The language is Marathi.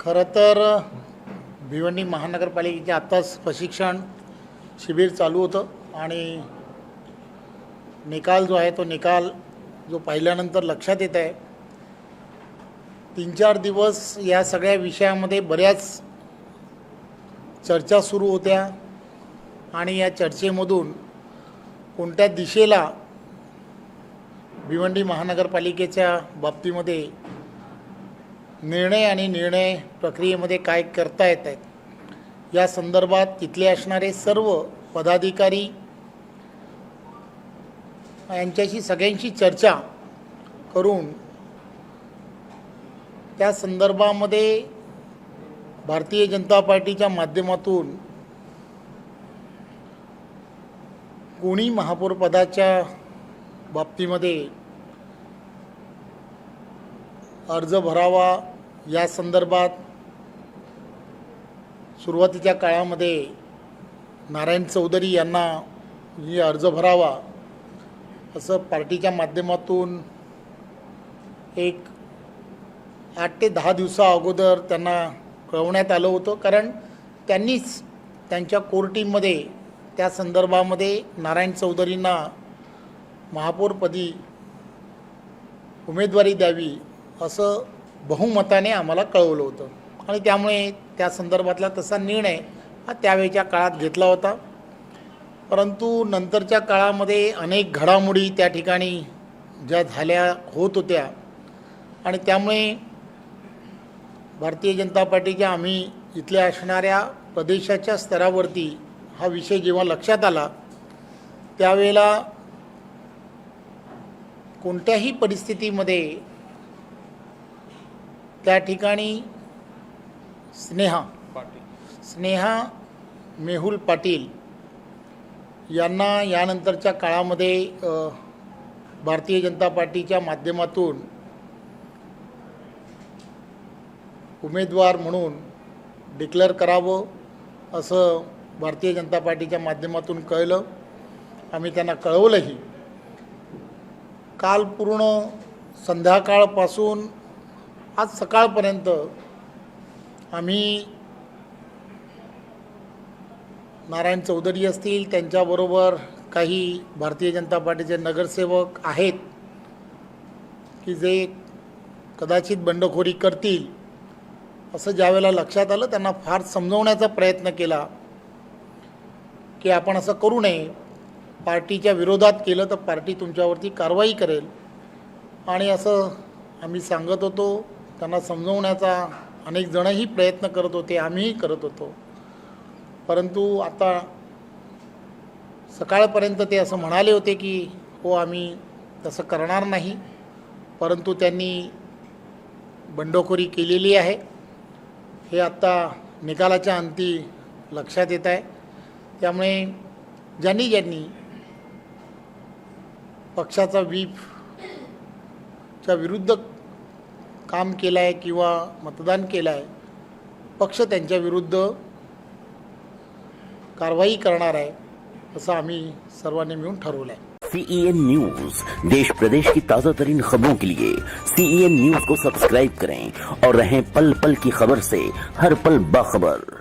खरं तर भिवंडी महानगरपालिकेचे आत्ताच प्रशिक्षण शिबिर चालू होतं आणि निकाल जो आहे तो निकाल जो पाहिल्यानंतर लक्षात येत आहे 3-4 दिवस या सगळ्या विषयामध्ये बऱ्याच चर्चा सुरू होत्या आणि या चर्चेमधून कोणत्या दिशेला भिवंडी महानगरपालिकेच्या बाबतीमध्ये निर्णय प्रक्रियेमध्ये काय करता येत आहेत या संदर्भात तिथले असणारे सर्व पदाधिकारी यांच्याशी सगळ्यांची चर्चा करून त्या संदर्भामध्ये भारतीय जनता पार्टीच्या माध्यमातून कोणी महापौर पदाच्या बाबतीमध्ये अर्ज भरावा या संदर्भात सुरुवातीच्या काळामध्ये नारायण चौधरी यांना अर्ज भरावा असं पार्टीच्या माध्यमातून एक 8 ते 10 दिवसा अगोदर त्यांना कळवण्यात आलं होतं, कारण त्यांनीच त्यांच्या कोर टीममध्ये त्या संदर्भामध्ये नारायण चौधरींना महापौरपदी उमेदवारी द्यावी असं बहुमताने आम्हाला कळवलं होतं आणि त्यामुळे त्या संदर्भातला तसा निर्णय हा त्यावेळच्या काळात घेतला होता. परंतु नंतरच्या काळामध्ये अनेक घडामोडी त्या ठिकाणी ज्या झाल्या होत होत्या आणि त्यामुळे भारतीय जनता पार्टीच्या आम्ही इथल्या असणाऱ्या प्रदेशाच्या स्तरावरती हा विषय जेव्हा लक्षात आला त्यावेळेला कोणत्याही परिस्थितीमध्ये त्या ठिकाणी स्नेहा मेहुल पाटील यांना यानंतरच्या काळामध्ये भारतीय जनता पार्टीच्या माध्यमातून उमेदवार म्हणून डिक्लेअर करावं असं भारतीय जनता पार्टीच्या माध्यमातून कळलं. आम्ही त्यांना कळवलंही. काल पूर्ण संध्याकाळपासून आज सकाळपर्यंत आम्ही नारायण चौधरी असतील, त्यांच्याबरोबर काही भारतीय जनता पार्टीचे नगरसेवक आहेत की जे कदाचित बंडखोरी करतील असं ज्यावेळेला लक्षात आलं त्यांना फार समजवण्याचा प्रयत्न केला की आपण असं करू नये, पार्टीच्या विरोधात केलं तर पार्टी तुमच्यावरती कारवाई करेल आणि असं आम्ही सांगत होतो. त्यांना समजवण्याचा अनेक जणही प्रयत्न करत होते, आम्हीही करत होतो. परंतु आता सकाळपर्यंत ते असं म्हणाले होते की हो आम्ही तसं करणार नाही, परंतु त्यांनी बंडखोरी केलेली आहे हे आता निकालाच्या अंती लक्षात येत आहे. त्यामुळे ज्यांनी पक्षाचा व्हीपच्या विरुद्ध काम केलं आहे किंवा मतदान केलं आहे, पक्ष त्यांच्या विरुद्ध कारवाई करणार आहे असं आम्ही सर्वांनी मिळून ठरवलं आहे. CEN न्यूज देश प्रदेश की ताज़ा तरीन खबरों के लिए CEN न्यूज को सब्सक्राइब करें और रहें पल पल की खबर से हर पल बाखबर.